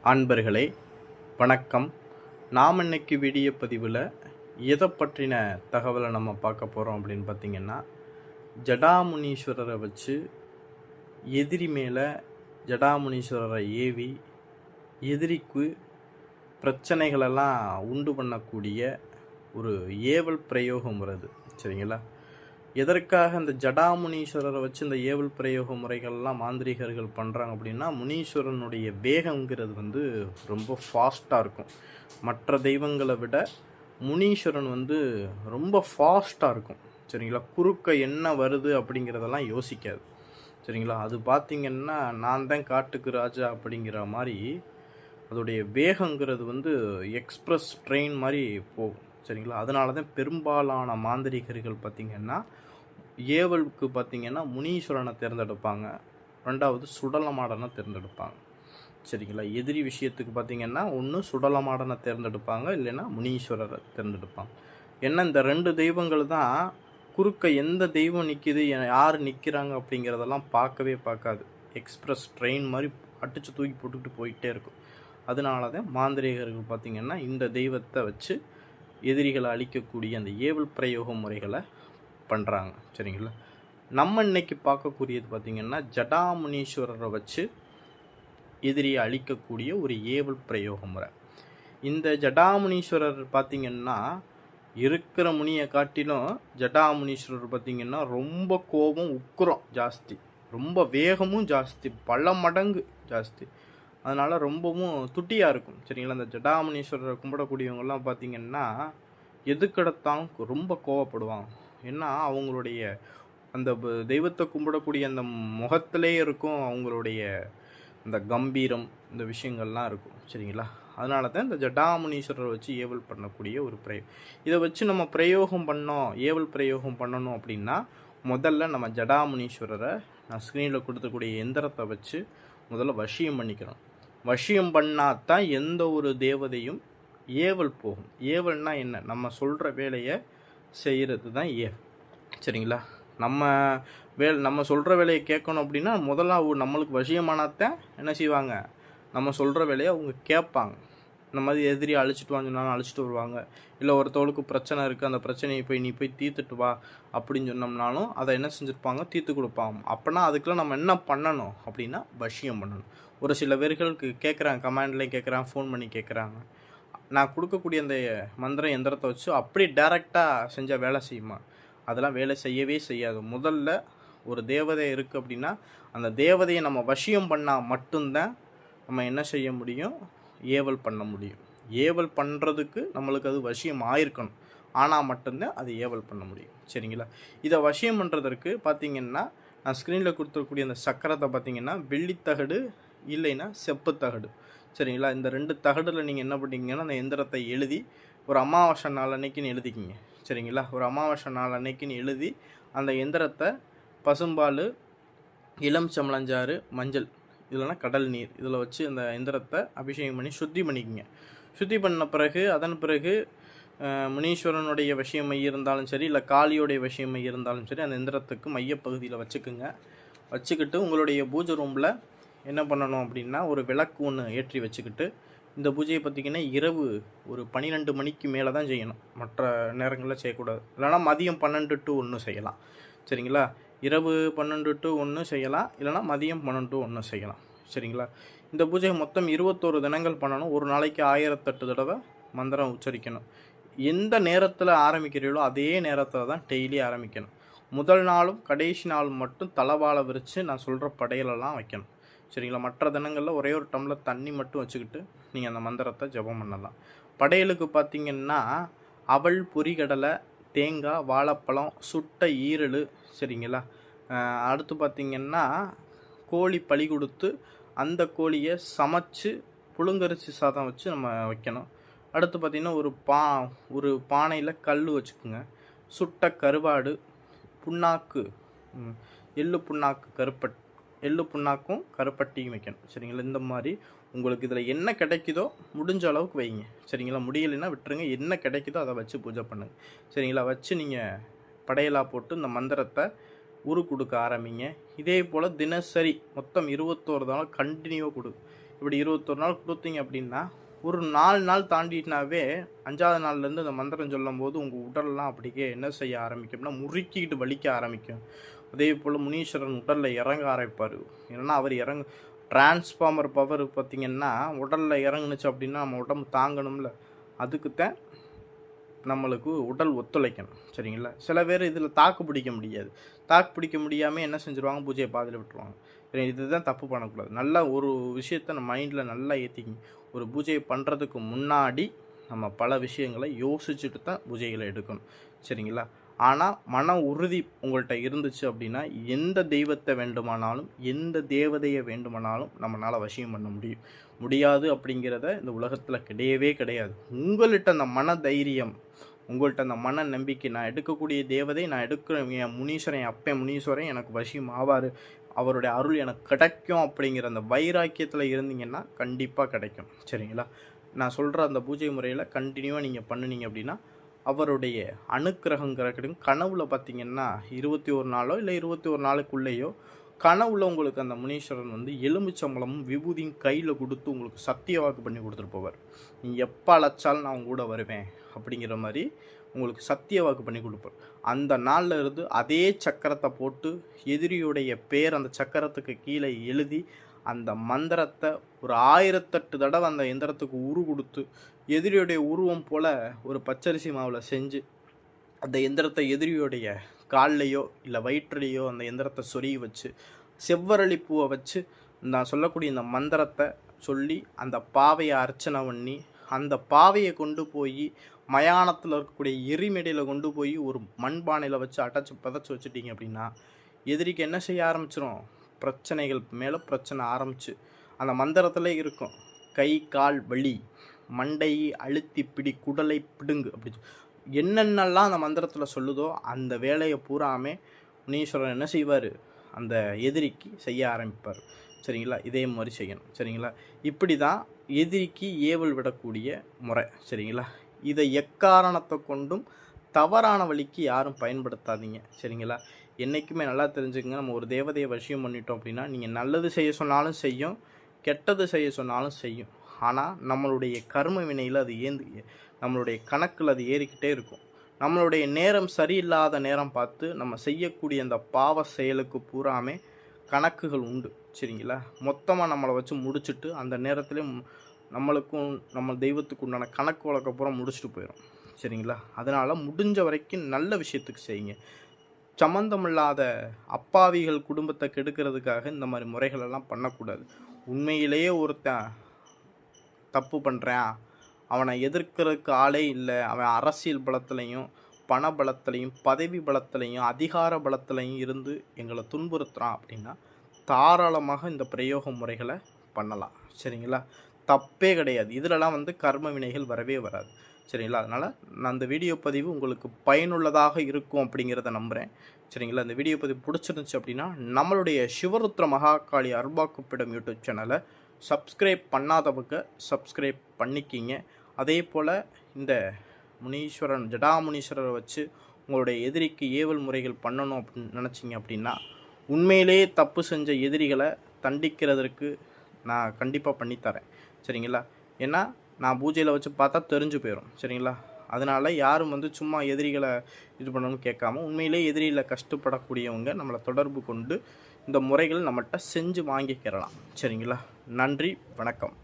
அன்பர்களே வணக்கம். நாம் இன்னைக்கு வீடியோ பதிவில் எதை பற்றின தகவலை நம்ம பார்க்க போகிறோம் அப்படின்னு பார்த்திங்கன்னா, ஜடாமுனீஸ்வரரை வச்சு எதிரி மேலே ஜடாமுனீஸ்வரரை ஏவி எதிரிக்கு பிரச்சனைகளெல்லாம் உண்டு பண்ணக்கூடிய ஒரு ஏவல் பிரயோகம் வருது. சரிங்களா? எதற்காக இந்த ஜடாமுனீஸ்வரரை வச்சு இந்த ஏவல் பிரயோக முறைகள்லாம் மாந்திரிகர்கள் பண்ணுறாங்க அப்படின்னா, முனீஸ்வரனுடைய வேகங்கிறது ரொம்ப ஃபாஸ்ட்டாக இருக்கும். மற்ற தெய்வங்களை விட முனீஸ்வரன் ரொம்ப ஃபாஸ்ட்டாக இருக்கும். சரிங்களா? குறுக்க என்ன வருது அப்படிங்கிறதெல்லாம் யோசிக்காது. சரிங்களா? அது பார்த்திங்கன்னா, நான் தான் காட்டுக்கு ராஜா அப்படிங்கிற மாதிரி அதோடைய வேகங்கிறது எக்ஸ்பிரஸ் ட்ரெயின் மாதிரி போகும். சரிங்களா? அதனால தான் பெரும்பாலான மாந்திரிகர்கள் பார்த்திங்கன்னா, ஏவலுக்கு பார்த்திங்கன்னா முனீஸ்வரனை தேர்ந்தெடுப்பாங்க, ரெண்டாவது சுடலமாடனை தேர்ந்தெடுப்பாங்க. சரிங்களா? எதிரி விஷயத்துக்கு பார்த்திங்கன்னா ஒன்று சுடலமாடனை தேர்ந்தெடுப்பாங்க, இல்லைன்னா முனீஸ்வரரை தேர்ந்தெடுப்பாங்க. ஏன்னா இந்த ரெண்டு தெய்வங்கள் தான் குறுக்க எந்த தெய்வம் நிற்கிது, யார் நிற்கிறாங்க அப்படிங்கிறதெல்லாம் பார்க்கவே பார்க்காது. எக்ஸ்பிரஸ் ட்ரெயின் மாதிரி அடித்து தூக்கி போட்டுக்கிட்டு போயிட்டே இருக்கும். அதனால தான் மாந்திரிகர்கள் பார்த்திங்கன்னா இந்த தெய்வத்தை வச்சு எதிரிகளை அழிக்கக்கூடிய அந்த ஏவல் பிரயோக முறைகளை பண்ணுறாங்க. சரிங்களா? நம்ம இன்னைக்கு பார்க்கக்கூடியது பார்த்திங்கன்னா, ஜடாமுனீஸ்வரரை வச்சு எதிரியை அழிக்கக்கூடிய ஒரு ஏவல் பிரயோக முறை. இந்த ஜடாமுனீஸ்வரர் பார்த்திங்கன்னா, இருக்கிற முனியை காட்டிலும் ஜடாமுனீஸ்வரர் பார்த்திங்கன்னா ரொம்ப கோபம், உக்கிரம் ஜாஸ்தி, ரொம்ப வேகமும் ஜாஸ்தி, பல மடங்கு ஜாஸ்தி. அதனால் ரொம்பவும் துட்டியாக இருக்கும். சரிங்களா? அந்த ஜடாமுனீஸ்வரரை கும்பிடக்கூடியவங்கெல்லாம் பார்த்திங்கன்னா எதுக்கெடுத்தாலும் ரொம்ப கோவப்படுவாங்க. ஏன்னா அவங்களுடைய அந்த தெய்வத்தை கும்பிடக்கூடிய அந்த முகத்திலே இருக்கும் அவங்களுடைய அந்த கம்பீரம், இந்த விஷயங்கள்லாம் இருக்கும். சரிங்களா? அதனால தான் இந்த ஜடாமுனீஸ்வரரை வச்சு ஏவல் பண்ணக்கூடிய ஒரு இதை வச்சு நம்ம பிரயோகம் பண்ணோம், ஏவல் பிரயோகம் பண்ணணும் அப்படின்னா, முதல்ல நம்ம ஜடாமுனீஸ்வரரை நான் ஸ்க்ரீனில் கொடுத்துக்கூடிய எந்திரத்தை வச்சு முதல்ல வசியம் பண்ணிக்கிறோம். வசியம் பண்ணாதான் எந்த ஒரு தேவதையும் ஏவல் போகும். ஏவல்னால் என்ன? நம்ம சொல்கிற வேலையை செய்கிறது தான் ஏவல். சரிங்களா? நம்ம சொல்கிற வேலையை கேட்கணும் அப்படின்னா முதல்ல நம்மளுக்கு வசியமானாத்தான் என்ன செய்வாங்க, நம்ம சொல்கிற வேலையை அவங்க கேட்பாங்க. இந்த மாதிரி எதிரி அழிச்சிட்டு வாங்கினாலும் அழிச்சிட்டு வருவாங்க. இல்லை ஒருத்தவளுக்கு பிரச்சனை இருக்குது, அந்த பிரச்சனையை நீ போய் தீர்த்துட்டு வா அப்படின்னு சொன்னோம்னாலும் அதை என்ன செஞ்சுருப்பாங்க, தீர்த்து கொடுப்பாங்க. அப்போனா அதுக்கெல்லாம் நம்ம என்ன பண்ணணும் அப்படின்னா வசியம் பண்ணணும். ஒரு சில பேர்களுக்கு கேட்குறாங்க, கமெண்ட்லேயும் கேட்குறாங்க, ஃபோன் பண்ணி கேட்குறாங்க, நான் கொடுக்கக்கூடிய அந்த மந்திர எந்திரத்தை வச்சு அப்படி டைரெக்டாக செஞ்சால் வேலை செய்யுமா? அதெல்லாம் வேலை செய்யவே செய்யாது. முதல்ல ஒரு தேவதை இருக்குது அப்படின்னா அந்த தேவதையை நம்ம வசியம் பண்ணால் மட்டும்தான் நம்ம என்ன செய்ய முடியும், ஏவல் பண்ண முடியும். ஏவல் பண்ணுறதுக்கு நம்மளுக்கு அது வசியம் ஆயிருக்கணும், ஆனால் மட்டும்தான் அது ஏவல் பண்ண முடியும். சரிங்களா? இதை வசியம் பண்ணுறதற்கு பார்த்திங்கன்னா, நான் ஸ்க்ரீனில் கொடுத்துருக்கூடிய அந்த சக்கரத்தை பார்த்திங்கன்னா வெள்ளித்தகடு இல்லைன்னா செப்புத்தகடு. சரிங்களா? இந்த ரெண்டு தகடில் நீங்கள் என்ன பண்ணிங்கன்னா, அந்த எந்திரத்தை எழுதி ஒரு அமாவாசை நாள் அன்னைக்குன்னு எழுதிக்கிங்க. சரிங்களா? ஒரு அமாவாசை நாள் அன்னைக்குன்னு எழுதி அந்த எந்திரத்தை பசும்பால், இளம் சம்பளஞ்சாறு, மஞ்சள், இல்லைனா கடல் நீர், இதில் வச்சு அந்த எந்திரத்தை அபிஷேகம் பண்ணி சுத்தி பண்ணிக்கிங்க. சுத்தி பண்ண பிறகு அதன் பிறகு முனீஸ்வரனுடைய விஷயம் மையம் இருந்தாலும் சரி, இல்லை காளியோடைய விஷயம் மையம் இருந்தாலும் சரி, அந்த எந்திரத்துக்கு மையப்பகுதியில் வச்சுக்குங்க. வச்சுக்கிட்டு உங்களுடைய பூஜை ரூமில் என்ன பண்ணணும் அப்படின்னா, ஒரு விளக்கு ஒன்று ஏற்றி வச்சுக்கிட்டு, இந்த பூஜையை பார்த்திங்கன்னா இரவு ஒரு 12 மணிக்கு மேலே தான் செய்யணும், மற்ற நேரங்களில் செய்யக்கூடாது. இல்லைனா மதியம் 12 to 1 செய்யலாம். சரிங்களா? இரவு 12 to 1 செய்யலாம், இல்லைனா மதியம் 12 to 1 செய்யலாம். சரிங்களா? இந்த பூஜையை மொத்தம் 21 தினங்கள் பண்ணணும். ஒரு நாளைக்கு 1008 தடவை மந்திரம் உச்சரிக்கணும். எந்த நேரத்தில் ஆரம்பிக்கிறீங்களோ அதே நேரத்தில் தான் டெய்லி ஆரம்பிக்கணும். முதல் நாளும் கடைசி நாளும் மட்டும் தலவாழை விரித்து நான் சொல்கிற படையலெல்லாம் வைக்கணும். சரிங்களா? மற்ற தினங்களில் ஒரே ஒரு டம்ளர் தண்ணி மட்டும் வச்சுக்கிட்டு நீங்கள் அந்த மந்திரத்தை ஜபம் பண்ணலாம். படையலுக்கு பார்த்திங்கன்னா அவல், பொரிகடலை, தேங்காய், வாழைப்பழம், சுட்ட ஈரல். சரிங்களா? அடுத்து பார்த்திங்கன்னா கோழி பலி கொடுத்து அந்த கோழியை சமைச்சு புழுங்கரிசி சாதம் வச்சு நம்ம வைக்கணும். அடுத்து பார்த்திங்கன்னா ஒரு பானையில் கல் வச்சுக்கோங்க. சுட்ட கருவாடு, புண்ணாக்கு, எள்ளு புண்ணாக்கு, எள்ளு புண்ணாக்கும் கருப்பட்டியும் வைக்கணும். சரிங்களா? இந்த மாதிரி உங்களுக்கு இதில் என்ன கிடைக்குதோ முடிஞ்ச அளவுக்கு வைங்க. சரிங்களா? முடியலைன்னா விட்டுருங்க. என்ன கிடைக்குதோ அதை வச்சு பூஜை பண்ணுங்கள். சரிங்களா? வச்சு நீங்கள் படையலாக போட்டு இந்த மந்திரத்தை கொடுக்க ஆரம்பிங்க. இதே போல் தினசரி மொத்தம் 21 நாள் கண்டினியூவாக கொடு. இப்படி 21 நாள் கொடுத்தீங்க அப்படின்னா ஒரு 4 நாள் தாண்டினாவே 5வது நாள்லேருந்து அந்த மந்திரம் சொல்லும்போது உங்கள் உடல்லாம் அப்படியே என்ன செய்ய ஆரம்பிக்கும்னா முறுக்கிக்கிட்டு வலிக்க ஆரம்பிக்கும். அதே போல் முனீஸ்வரன் உடலில் இறங்க ஆரம்பிப்பார். ஏன்னா அவர் டிரான்ஸ்ஃபார்மர் பவர் பார்த்திங்கன்னா உடலில் இறங்குனுச்சு அப்படின்னா நம்ம உடம்பு தாங்கணும்ல, அதுக்குத்தான் நம்மளுக்கு உடல் ஒத்துழைக்கணும். சரிங்களா? சில பேர் இதில் தாக்கு பிடிக்க முடியாது. தாக்கு பிடிக்க முடியாமல் என்ன செஞ்சுருவாங்க, பூஜையை பாதியில் விட்டுருவாங்க. இதுதான் தப்பு பண்ணக்கூடாது. நல்லா ஒரு விஷயத்த நம்ம மைண்டில் நல்லா ஏற்றிக்கிங்க. ஒரு பூஜையை பண்ணுறதுக்கு முன்னாடி நம்ம பல விஷயங்களை யோசிச்சுட்டு தான் பூஜைகளை எடுக்கணும். சரிங்களா? ஆனால் மன உறுதி உங்கள்கிட்ட இருந்துச்சு அப்படின்னா எந்த தெய்வத்தை வேண்டுமானாலும் எந்த தேவதையை வேண்டுமானாலும் நம்மளால் வசியம் பண்ண முடியாது அப்படிங்கிறத இந்த உலகத்தில் கிடையவே கிடையாது. உங்கள்கிட்ட அந்த மன தைரியம், உங்கள்கிட்ட அந்த மன நம்பிக்கை, நான் எடுக்கக்கூடிய தேவதை, நான் எடுக்கிற என் முனீஸ்வரன், என் அப்பன் முனீஸ்வரன் எனக்கு வசியம் ஆவார், அவருடைய அருள் எனக்கு கிடைக்கும் அப்படிங்கிற அந்த வைராக்கியத்தில் இருந்தீங்கன்னா கண்டிப்பாக கிடைக்கும். சரிங்களா? நான் சொல்கிற அந்த பூஜை முறையில் கண்டினியூவாக நீங்கள் பண்ணினீங்க அப்படின்னா அவருடைய அனுக்கிரகங்கிறது கனவுல பார்த்திங்கன்னா 21 நாளோ இல்லை 21 நாளுக்குள்ளேயோ கனவுல உங்களுக்கு அந்த முனீஸ்வரன் வந்து எலுமிச்சம்பழமும் விபூதியும் கையில் கொடுத்து உங்களுக்கு சத்திய வாக்கு பண்ணி கொடுத்துட்டு போவார். நீங்கள் எப்போ அழைச்சாலும் நான் கூட வருவேன் அப்படிங்கிற மாதிரி உங்களுக்கு சத்திய வாக்கு பண்ணி கொடுப்பார். அந்த நாளில் இருந்து அதே சக்கரத்தை போட்டு எதிரியுடைய பேர் அந்த சக்கரத்துக்கு கீழே எழுதி அந்த மந்திரத்தை ஒரு 1008 தடவை அந்த எந்திரத்துக்கு உரு கொடுத்து எதிரியுடைய உருவம் போல் ஒரு பச்சரிசி மாவில் செஞ்சு அந்த எந்திரத்தை எதிரியுடைய கால்லையோ இல்லை வயிற்றுலையோ அந்த எந்திரத்தை சொருகி வச்சு செவ்வரளி பூவை வச்சு நான் சொல்லக்கூடிய இந்த மந்திரத்தை சொல்லி அந்த பாவையை அர்ச்சனை பண்ணி அந்த பாவையை கொண்டு போய் மயானத்தில் இருக்கக்கூடிய எரிமேடையில் கொண்டு போய் ஒரு மண்பானையில் வச்சு அடைச்சி பதைச்சி வச்சுட்டிங்க அப்படின்னா எதிரிக்கு என்ன செய்ய ஆரம்பிச்சிடும், பிரச்சனைகள் மேலே பிரச்சனை ஆரம்பிச்சு அந்த மந்திரத்தில் இருக்கும். கை கால் வலி, மண்டையை அழுத்தி பிடி, குடலை பிடுங்கு, அப்படி என்னென்னலாம் அந்த மந்திரத்தில் சொல்லுதோ அந்த வேலையை பூராமே முனீஸ்வரன் என்ன செய்வார், அந்த எதிரிக்கு செய்ய ஆரம்பிப்பார். சரிங்களா? இதே மாதிரி செய்யணும். சரிங்களா? இப்படி தான் எதிரிக்கு ஏவல் விடக்கூடிய முறை. சரிங்களா? இதை எக்காரணத்தை கொண்டும் தவறான வழிக்கு யாரும் பயன்படுத்தாதீங்க. சரிங்களா? என்றைக்குமே நல்லா தெரிஞ்சுக்கங்க, நம்ம ஒரு தேவதையை வசியம் பண்ணிட்டோம் அப்படின்னா நீங்கள் நல்லது செய்ய சொன்னாலும் செய்யும், கெட்டது செய்ய சொன்னாலும் செய்யும். ஆனால் நம்மளுடைய கர்ம வினையில் அது நம்மளுடைய கணக்கில் அது ஏறிக்கிட்டே இருக்கும். நம்மளுடைய நேரம் சரியில்லாத நேரம் பார்த்து நம்ம செய்யக்கூடிய அந்த பாவ செயலுக்கு பூராமே கணக்குகள் உண்டு. சரிங்களா? மொத்தமாக நம்மளை வச்சு முடிச்சுட்டு அந்த நேரத்துலேயும் நம்மளுக்கும் நம்ம தெய்வத்துக்கு உண்டான கணக்கு வழக்க பூரா முடிச்சுட்டு போயிடும். சரிங்களா? அதனால் முடிஞ்ச வரைக்கும் நல்ல விஷயத்துக்கு செய்யுங்க. சம்மந்தமில்லாத அப்பாவிகள் குடும்பத்தை கெடுக்கிறதுக்காக இந்த மாதிரி முறைகளெல்லாம் பண்ணக்கூடாது. உண்மையிலேயே ஒருத்தன் தப்பு பண்ணுறான், அவனை எதிர்க்கிறதுக்கு ஆளே இல்லை, அவன் அரசியல் பலத்திலையும் பண பலத்திலையும் பதவி பலத்திலையும் அதிகார பலத்திலையும் இருந்து எங்களை துன்புறுத்துகிறான் அப்படின்னா தாராளமாக இந்த பிரயோக முறைகளை பண்ணலாம். சரிங்களா? தப்பே கிடையாது. இதிலலாம் கர்ம வினைகள் வரவே வராது. சரிங்களா? அதனால் நான் அந்த வீடியோ பதிவு உங்களுக்கு பயனுள்ளதாக இருக்கும் அப்படிங்கிறத நம்புகிறேன். சரிங்களா? இந்த வீடியோ பதிவு பிடிச்சிருந்துச்சு அப்படின்னா நம்மளுடைய சிவருத்ர மகாகாளி அருள்பாக்குப்பிடம் யூடியூப் சேனலை சப்ஸ்கிரைப் பண்ணாதவங்க சப்ஸ்கிரைப் பண்ணிக்கிங்க. அதே போல் இந்த முனீஸ்வரன் ஜடாமுனீஸ்வரரை வச்சு உங்களுடைய எதிரிக்கு ஏவல் முறைகள் பண்ணணும் அப்படின்னு நினச்சிங்க அப்படின்னா உண்மையிலேயே தப்பு செஞ்ச எதிரிகளை தண்டிக்கிறதுக்கு நான் கண்டிப்பாக பண்ணித்தரேன். சரிங்களா? ஏன்னா நான் பூஜையில் வச்சு பார்த்தா தெரிஞ்சு போயிடும். சரிங்களா? அதனால் யாரும் சும்மா எதிரிகளை இது பண்ணணும்னு கேட்காம உண்மையிலே எதிரியில் கஷ்டப்படக்கூடியவங்க நம்மளை தொடர்பு கொண்டு இந்த முறைகள் நம்மகிட்ட செஞ்சு வாங்கிக்கிறலாம். சரிங்களா? நன்றி, வணக்கம்.